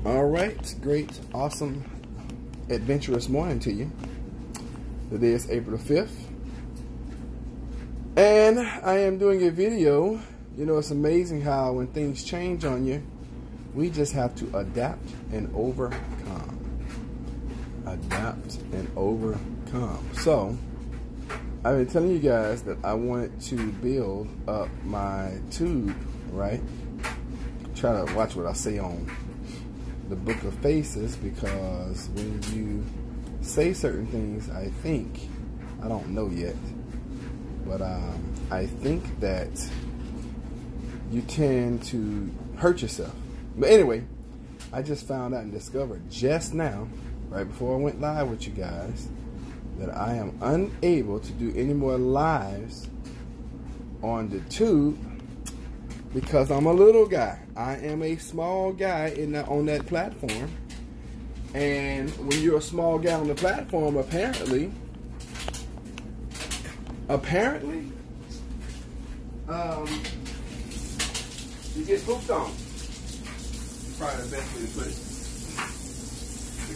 All right, great, awesome, adventurous morning to you. Today is April the 5th. And I am doing a video. You know, it's amazing how when things change on you, we just have to adapt and overcome. Adapt and overcome. So, I've been telling you guys that I wanted to build up my tube, right? Try to watch what I say on the Book of Faces, because when you say certain things, I don't know yet, but I think that you tend to hurt yourself. But anyway, I just found out and discovered just now, right before I went live with you guys, that I am unable to do any more lives on the tube because I'm a little guy. I am a small guy on that platform. And when you're a small guy on the platform, apparently, you get pooped on. Probably the best way to put it.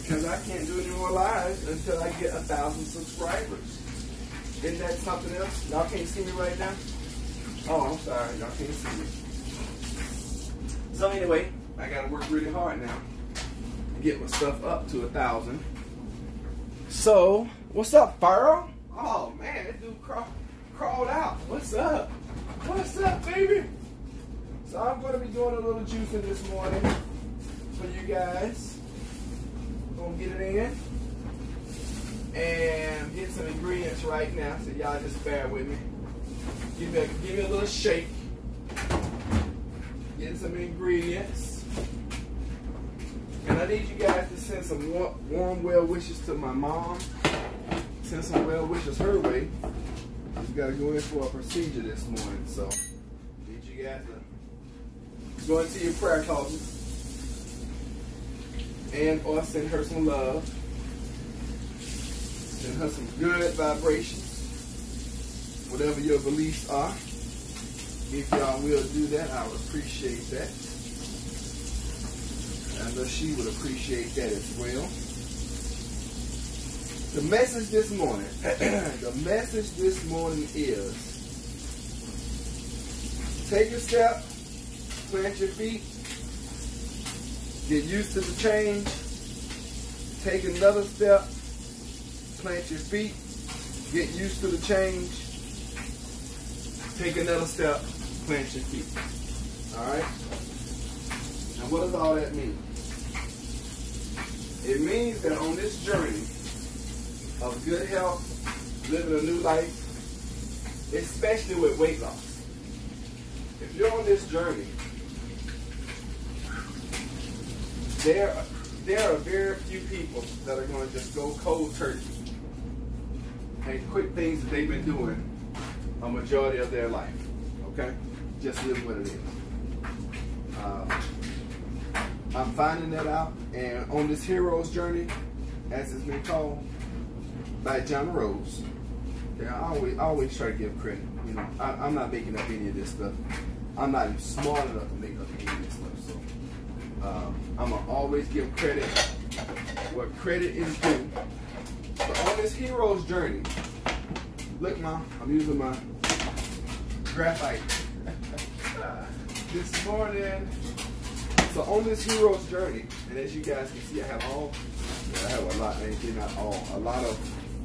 Because I can't do any more lives until I get 1,000 subscribers. Isn't that something else? Y'all can't see me right now? Oh, I'm sorry. Y'all can't see me. So anyway, I gotta work really hard now to get my stuff up to 1,000. So, what's up, Pharaoh? Oh man, that dude crawled out. What's up? What's up, baby? So I'm gonna be doing a little juicing this morning for you guys. Gonna get it in and get some ingredients right now. So y'all just bear with me. Give me a little shake. Get some ingredients. And I need you guys to send some warm well wishes to my mom. Send some well wishes her way. She's got to go in for a procedure this morning. So need you guys to go into your prayer closet and or send her some love. Send her some good vibrations. Whatever your beliefs are. If y'all will do that, I would appreciate that. I know she would appreciate that as well. The message this morning, is take a step, plant your feet, get used to the change, take another step, plant your feet, get used to the change, take another step, plant your feet. Alright? Now what does all that mean? It means that on this journey of good health, living a new life, especially with weight loss, if you're on this journey, there are very few people that are going to just go cold turkey and quit things that they've been doing a majority of their life. Okay? Just live what it is. I'm finding that out, and on this hero's journey, as it's been called by John Rose, I always try to give credit. You know, I'm not making up any of this stuff. I'm not even smart enough to make up any of this stuff. So I'm gonna always give credit what credit is due. But on this hero's journey, look, Mom, I'm using my graphite this morning. So on this hero's journey, and as you guys can see, I have a lot, maybe not all, a lot of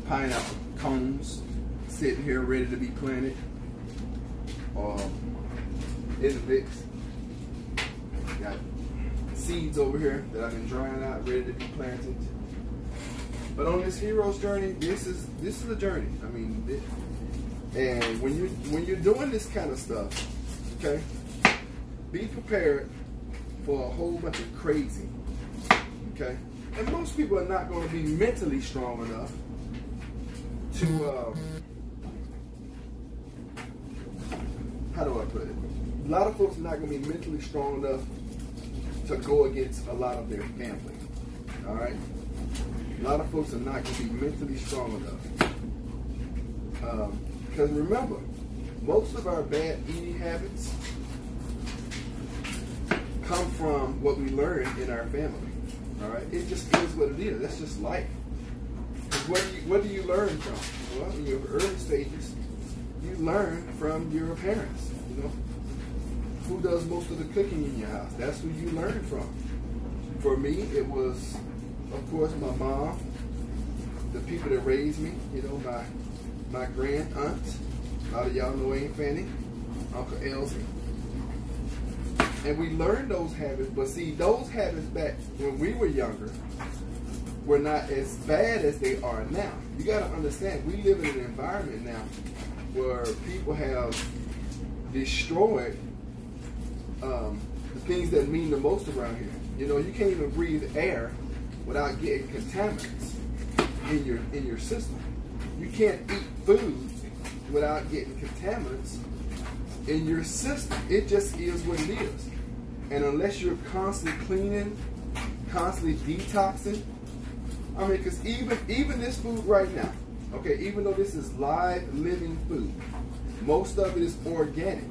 pineapple cones sitting here ready to be planted, in the mix. Got seeds over here that I've been drying out, ready to be planted. But on this hero's journey, this is a journey. I mean, and when you're doing this kind of stuff, okay, be prepared for a whole bunch of crazy, okay? And most people are not going to be mentally strong enough to, how do I put it? A lot of folks are not going to be mentally strong enough to go against a lot of their family, all right? A lot of folks are not going to be mentally strong enough. Because remember, most of our bad eating habits come from what we learned in our family. All right, it just is what it is. That's just life. What do you learn from? Well, in your early stages, you learn from your parents. You know, who does most of the cooking in your house? That's who you learn from. For me, it was, of course, my mom, the people that raised me. You know, my grand aunts. A lot of y'all know Aunt Fanny, Uncle Elsie. And we learned those habits, but see, those habits back when we were younger were not as bad as they are now. You got to understand, we live in an environment now where people have destroyed the things that mean the most around here. You know, you can't even breathe air without getting contaminants in your system. You can't eat food without getting contaminants in your system. It just is what it is. And unless you're constantly cleaning, constantly detoxing, I mean, because even this food right now, okay, even though this is live, living food, most of it is organic.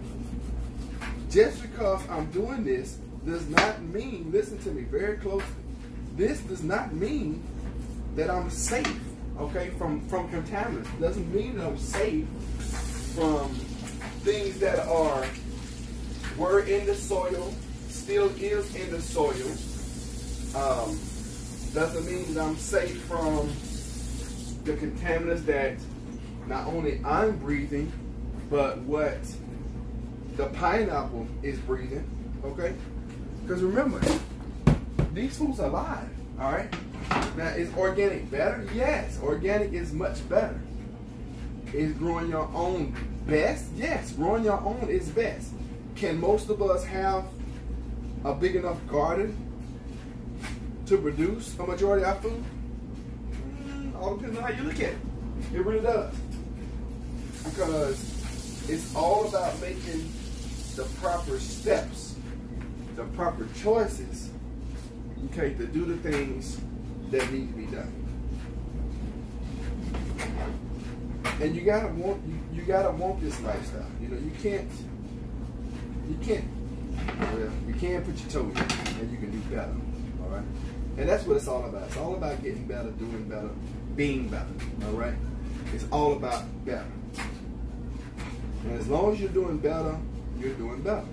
Just because I'm doing this does not mean, listen to me very closely, this does not mean that I'm safe, okay, from contaminants. It doesn't mean that I'm safe from things that were in the soil, still is in the soil. Doesn't mean that I'm safe from the contaminants that not only I'm breathing, but what the pineapple is breathing, okay? Because remember, these foods are live, all right? Now, is organic better? Yes, organic is much better. Is growing your own best? Yes, growing your own is best. Can most of us have a big enough garden to produce a majority of our food? All depends on how you look at it. It really does. Because it's all about making the proper steps, the proper choices, okay, to do the things that need to be done. And you gotta want this lifestyle. You know, you can't put your toe in and you can do better. All right? And that's what it's all about. It's all about getting better, doing better, being better. All right? It's all about better. And as long as you're doing better, you're doing better.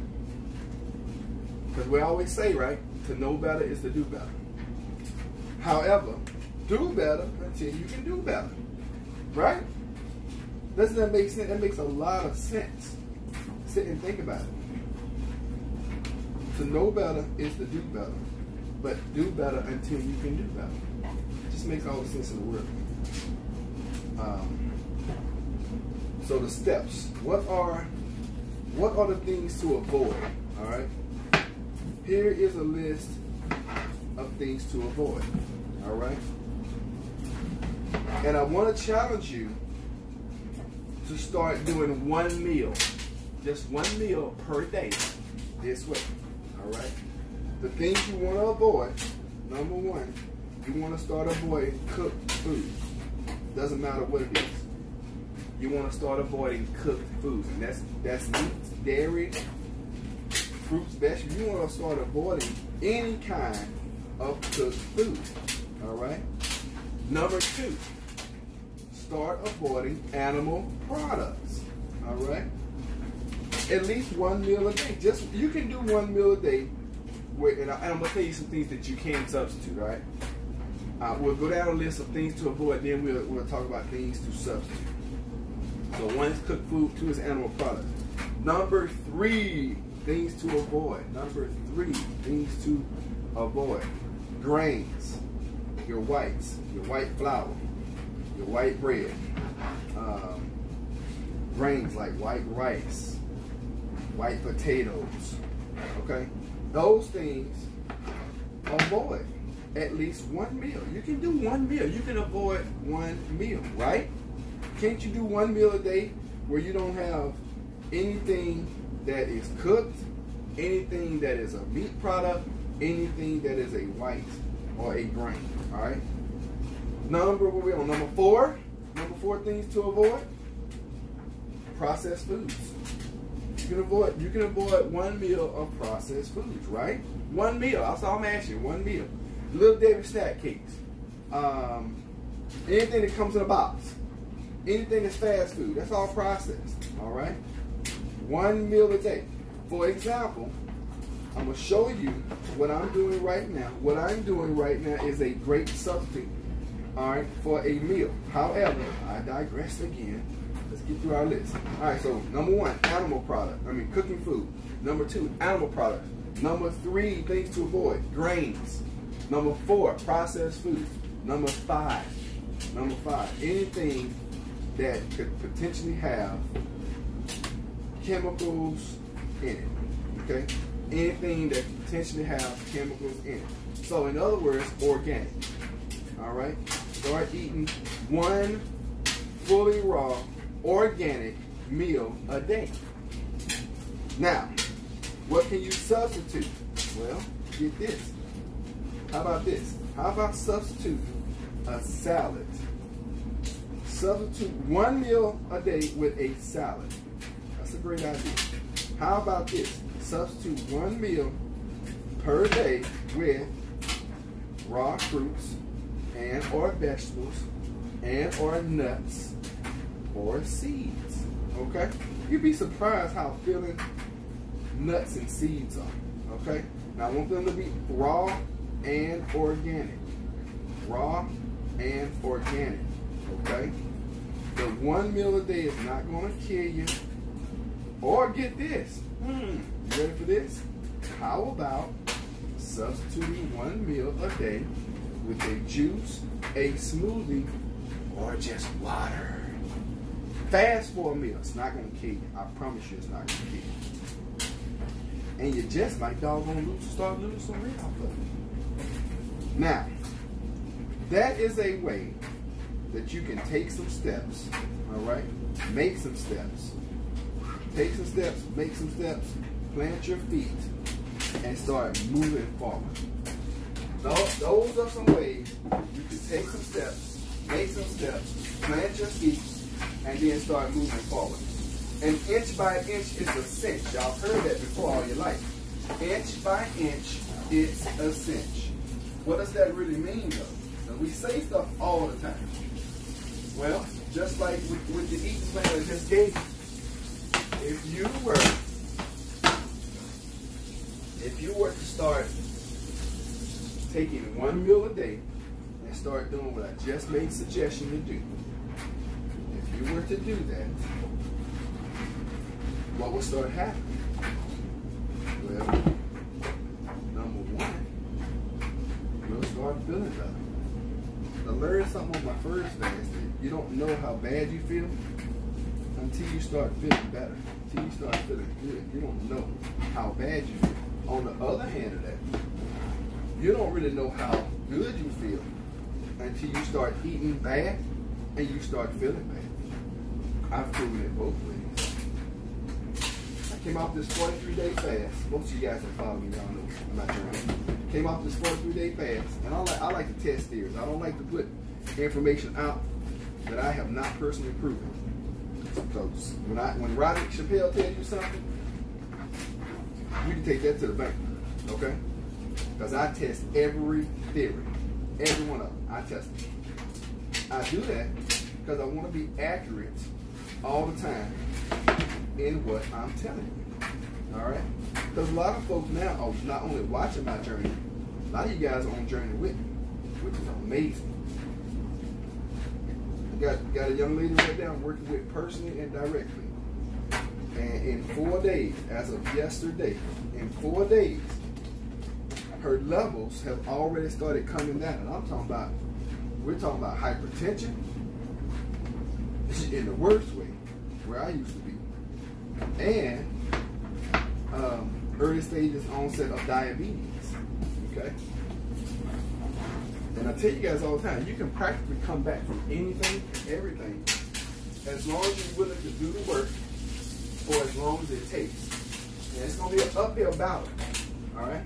Because we always say, right, to know better is to do better. However, do better until you can do better. Right? Doesn't that make sense? That makes a lot of sense. Sit and think about it. To know better is to do better. But do better until you can do better. It just makes all the sense in the world. So the steps. What are the things to avoid? All right. Here is a list of things to avoid. All right. And I want to challenge you to start doing one meal, just one meal per day this way. All right. The things you want to avoid. Number one, you want to start avoiding cooked food. Doesn't matter what it is. You want to start avoiding cooked foods, and that's meat, dairy, fruits, vegetables. You want to start avoiding any kind of cooked food. All right. Number two, start avoiding animal products. All right. At least one meal a day. You can do one meal a day. And I'm gonna tell you some things that you can substitute. Right. We'll go down a list of things to avoid. Then we'll talk about things to substitute. So one is cooked food, two is animal products. Number three, things to avoid. Number three, things to avoid. Grains, your whites, your white flour, your white bread. Grains like white rice, white potatoes, okay? Those things, avoid at least one meal. You can do one meal. You can avoid one meal, right? Can't you do one meal a day where you don't have anything that is cooked, anything that is a meat product, anything that is a white or a grain, all right? Number four things to avoid: processed foods. You can avoid 1 meal of processed foods, right? 1 meal. That's all I'm asking. 1 meal. Little Debbie snack cakes. Anything that comes in a box. Anything that's fast food. That's all processed. All right. 1 meal a day. For example, I'm gonna show you what I'm doing right now. What I'm doing right now is a great substitute. All right, for a meal. However, I digress again. Let's get through our list. All right, so number 1, animal product. Cooking food. Number 2, animal products. Number 3, things to avoid, grains. Number 4, processed foods. Number 5, anything that could potentially have chemicals in it. Okay, anything that could potentially have chemicals in it. So in other words, organic. All right, start eating 1 fully raw organic meal a day. Now, what can you substitute? Well, get this. How about this? How about substitute a salad? Substitute 1 meal a day with a salad. That's a great idea. How about this? Substitute 1 meal per day with raw fruits and or vegetables and or nuts or seeds. Okay? You'd be surprised how filling nuts and seeds are. Okay? Now I want them to be raw and organic. Raw and organic. Okay? The 1 meal a day is not going to kill you. Or get this. You ready for this? How about substituting 1 meal a day with a juice, a smoothie, or just water? Fast for a meal. It's not going to kill you. I promise you it's not going to kill you. And you just might doggone start losing some weight off of it. Now, that is a way that you can take some steps, all right? Make some steps. Take some steps, make some steps, plant your feet, and start moving forward. Those are some ways you can take some steps, make some steps, plant your feet, and then start moving forward. And inch by inch is a cinch. Y'all heard that before all your life. Inch by inch, it's a cinch. What does that really mean, though? Now, we say stuff all the time. Well, just like with the eating plan I just gave you, if you were to start taking 1 meal a day and start doing what I just made suggestion to do, if you were to do that, what will start happening? Well, number 1, you'll start feeling better. I learned something on my first fast that you don't know how bad you feel until you start feeling better, until you start feeling good. You don't know how bad you feel. On the other hand of that, you don't really know how good you feel until you start eating bad and you start feeling bad. I've proven it both ways. I came off this 43-day fast. Most of you guys that follow me, y'all know I'm not trying. Came off this 43-day fast, and I like to test theories. I don't like to put information out that I have not personally proven. Because when Rodney Chappelle tells you something, you can take that to the bank, okay? Because I test every theory, every one of them. I test them. I do that because I want to be accurate all the time in what I'm telling you, all right? Because a lot of folks now are not only watching my journey, a lot of you guys are on journey with me, which is amazing. Got a young lady right now I'm working with personally and directly. And in 4 days, as of yesterday, in 4 days, her levels have already started coming down. And we're talking about hypertension in the worst way, where I used to be. And early stages onset of diabetes, okay? And I tell you guys all the time, you can practically come back from anything, everything, as long as you're willing to do the work for as long as it takes. And it's going to be an uphill battle, all right?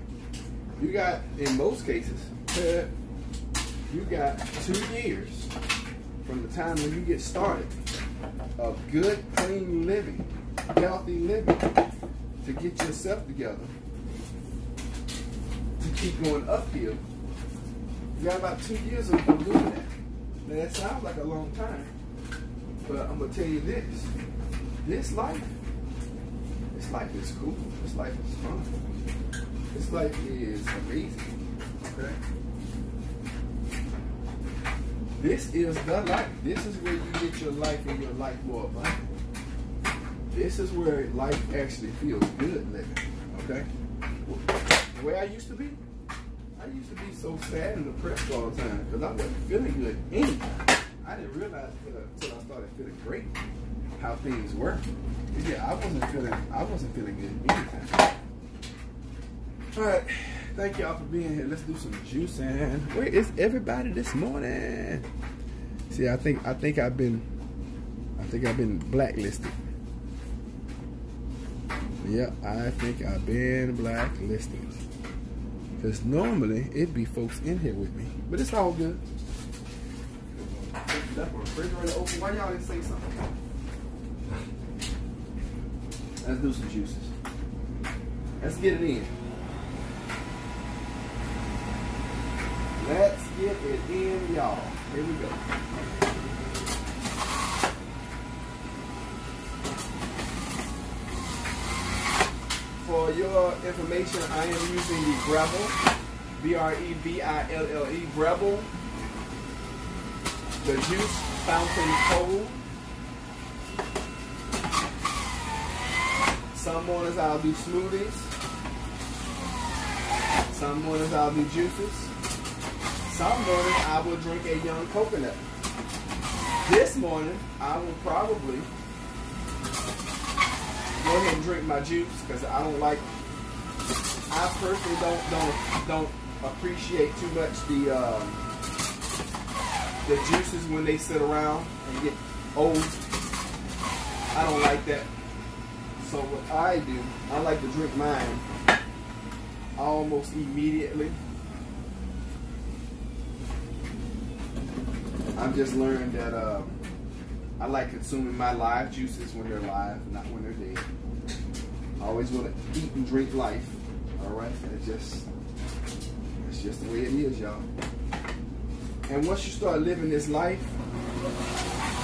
You got, in most cases, you got 2 years from the time when you get started of good, clean living healthy living to get yourself together, to keep going uphill. You got about 2 years of doing that. Now that sounds like a long time, but I'm gonna tell you this: this life is cool. This life is fun. This life is amazing. Okay. This is the life. This is where you get your life and your life more abundant. This is where life actually feels good living. Okay? The way I used to be so sad and depressed all the time because I wasn't feeling good anytime. I didn't realize until I started feeling great how things were. Yeah, I wasn't feeling good anytime. All right. Thank y'all for being here. Let's do some juicing. Where is everybody this morning? See, I think I've been blacklisted. Yeah, I think I've been blacklisted. Because normally it'd be folks in here with me, but it's all good. Left my refrigerator open. Why y'all didn't say something? Let's do some juices. Let's get it in. Let's get it in, y'all. Here we go. For your information, I am using the Breville, B-R-E-V-I-L-L-E, Breville, the Juice Fountain Cold. Some mornings I'll do smoothies. Some mornings I'll do juices. Some mornings I will drink a young coconut. This morning I will probably go ahead and drink my juice because I personally don't appreciate too much the juices when they sit around and get old. I don't like that. So what I do, I like to drink mine almost immediately. I've just learned that I like consuming my live juices when they're live, not when they're dead. I always want to eat and drink life. All right, it's just the way it is, y'all. And once you start living this life,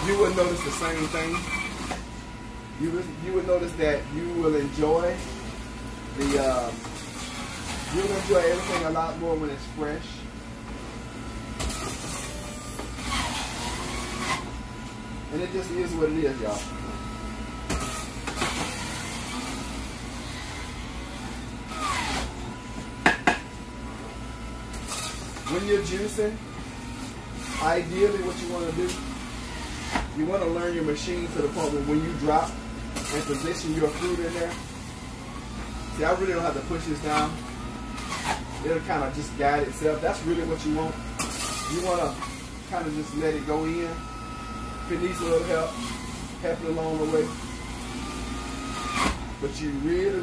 you will notice the same thing. You would notice that you will enjoy you'll enjoy everything a lot more when it's fresh. And it just is what it is, y'all. When you're juicing, ideally what you want to do, you want to learn your machine to the point where when you drop and position your fruit in there, see, I really don't have to push this down. It'll kind of just guide itself. That's really what you want. You want to kind of just let it go in. If it needs a little help it along the way. But you really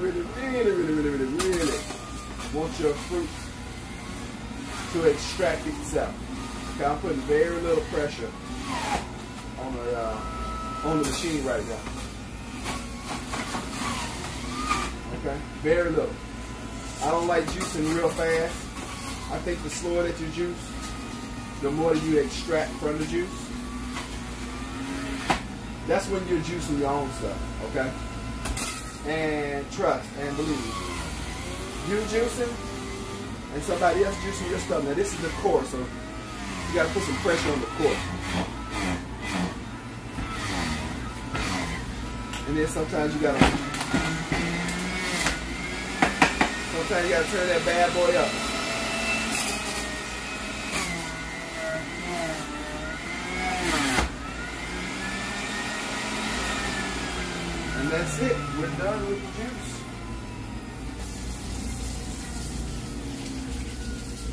want your fruit to extract itself. Okay, I'm putting very little pressure on the machine right now. Okay, very little. I don't like juicing real fast. I think the slower that you juice, the more you extract from the juice. That's when you're juicing your own stuff, okay? And trust and believe. You juicing and somebody else juicing your stuff. Now this is the core, so you gotta put some pressure on the core. And then sometimes you gotta turn that bad boy up. And that's it. We're done with the juice.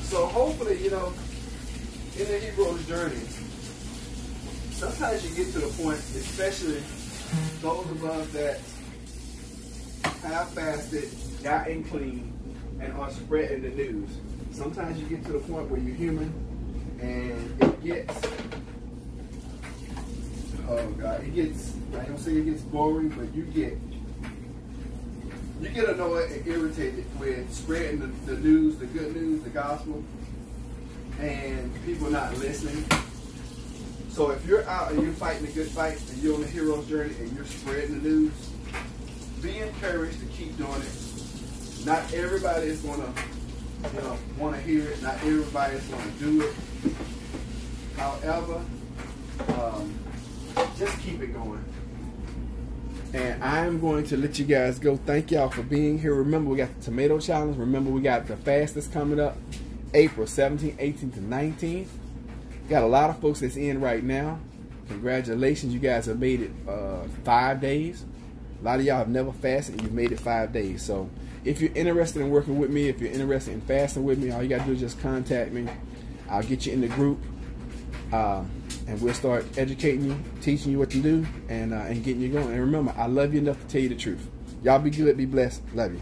So hopefully, you know, in the hero's journey, sometimes you get to the point, especially those of us that have fasted, gotten clean, and are spreading the news. Sometimes you get to the point where you're human and it gets, oh God, it gets, I don't say it gets boring, but you get You get annoyed and irritated with spreading the news, the good news, the gospel, and people not listening. So if you're out and you're fighting a good fight and you're on the hero's journey and you're spreading the news, be encouraged to keep doing it. Not everybody is going to want to hear it. Not everybody is going to do it. However, just keep it going. And I'm going to let you guys go. Thank y'all for being here. Remember, we got the tomato challenge. Remember, we got the fast that's coming up April 17th, 18th, and 19th. Got a lot of folks that's in right now. Congratulations, you guys have made it 5 days. A lot of y'all have never fasted and you've made it 5 days. So if you're interested in working with me, if you're interested in fasting with me, all you got to do is just contact me. I'll get you in the group. And we'll start educating you, teaching you what to do, and getting you going. And remember, I love you enough to tell you the truth. Y'all be good, be blessed. Love you.